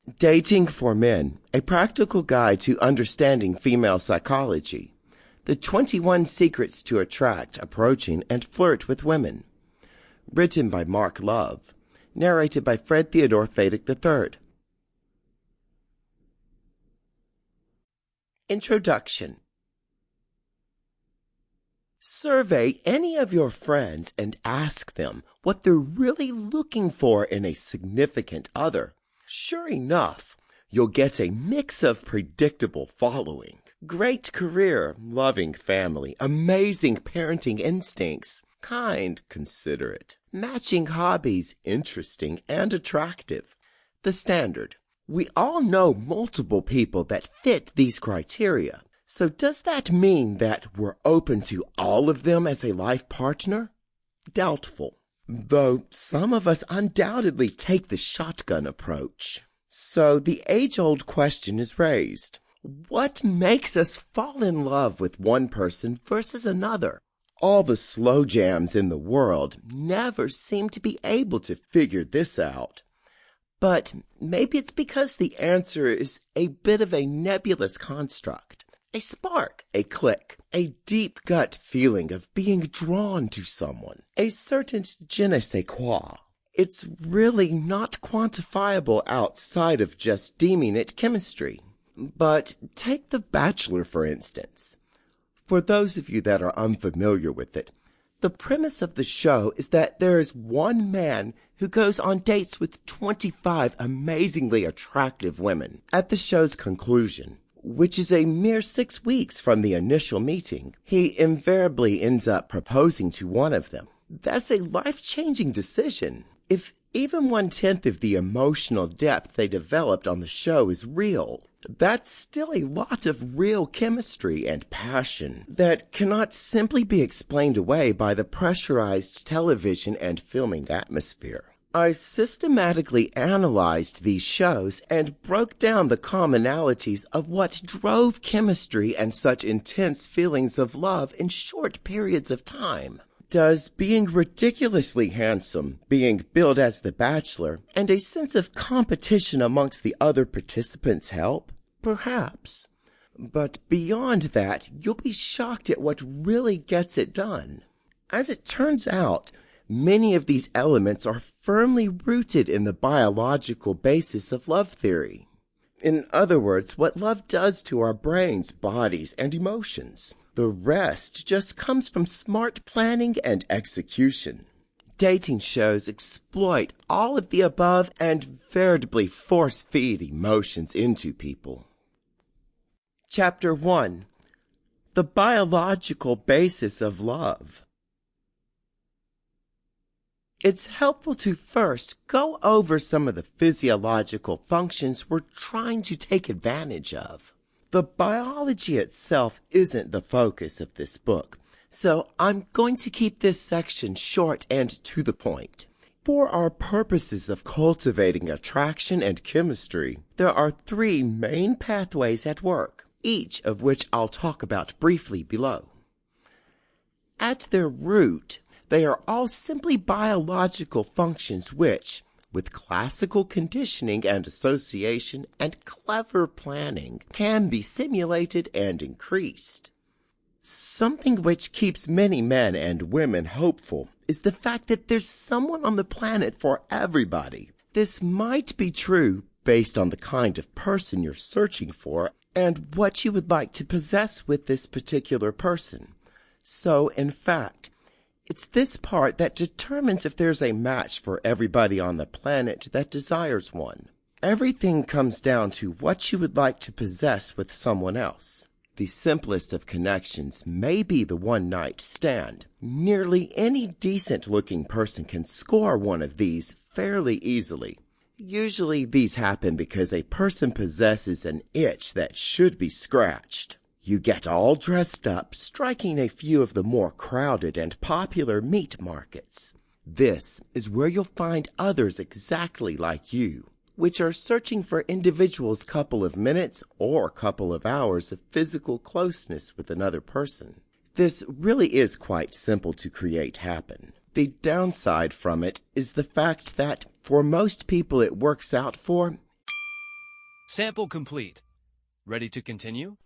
Dating for Men, a practical guide to understanding female psychology. The 21 Secrets to Attract, Approaching, and Flirt with Women. Written by Mark Love. Narrated by Theodore Fadick III. Introduction. Survey any of your friends and ask them what they're really looking for in a significant other. Sure enough, you'll get a mix of predictable following. Great career, loving family, amazing parenting instincts, kind, considerate, matching hobbies, interesting and attractive. The standard. We all know multiple people that fit these criteria. So does that mean that we're open to all of them as a life partner? Doubtful. Though some of us undoubtedly take the shotgun approach. So the age-old question is raised. What makes us fall in love with one person versus another? All the slow jams in the world never seem to be able to figure this out. But maybe it's because the answer is a bit of a nebulous construct. A spark, a click, a deep gut feeling of being drawn to someone, a certain je ne sais quoi. It's really not quantifiable outside of just deeming it chemistry. But take The Bachelor, for instance. For those of you that are unfamiliar with it, the premise of the show is that there is one man who goes on dates with 25 amazingly attractive women. At the show's conclusion, which is a mere 6 weeks from the initial meeting, he invariably ends up proposing to one of them. That's a life-changing decision. If even 1/10 of the emotional depth they developed on the show is real, that's still a lot of real chemistry and passion that cannot simply be explained away by the pressurized television and filming atmosphere. I systematically analyzed these shows and broke down the commonalities of what drove chemistry and such intense feelings of love in short periods of time. Does being ridiculously handsome, being billed as the Bachelor, and a sense of competition amongst the other participants help? Perhaps. But beyond that, you'll be shocked at what really gets it done. As it turns out, many of these elements are firmly rooted in the biological basis of love theory. In other words, what love does to our brains, bodies, and emotions. The rest just comes from smart planning and execution. Dating shows exploit all of the above and veritably force-feed emotions into people. Chapter 1. The Biological Basis of Love. It's helpful to first go over some of the physiological functions we're trying to take advantage of. The biology itself isn't the focus of this book, so I'm going to keep this section short and to the point. For our purposes of cultivating attraction and chemistry, there are 3 main pathways at work, each of which I'll talk about briefly below. At their root, they are all simply biological functions which, with classical conditioning and association and clever planning, can be simulated and increased. Something which keeps many men and women hopeful is the fact that there's someone on the planet for everybody. This might be true based on the kind of person you're searching for and what you would like to possess with this particular person. So, in fact, it's this part that determines if there's a match for everybody on the planet that desires one. Everything comes down to what you would like to possess with someone else. The simplest of connections may be the one-night stand. Nearly any decent-looking person can score one of these fairly easily. Usually these happen because a person possesses an itch that should be scratched. You get all dressed up, striking a few of the more crowded and popular meat markets. This is where you'll find others exactly like you, which are searching for individuals' couple of minutes or couple of hours of physical closeness with another person. This really is quite simple to create happen. The downside from it is the fact that, for most people it works out for, Sample complete. Ready to continue?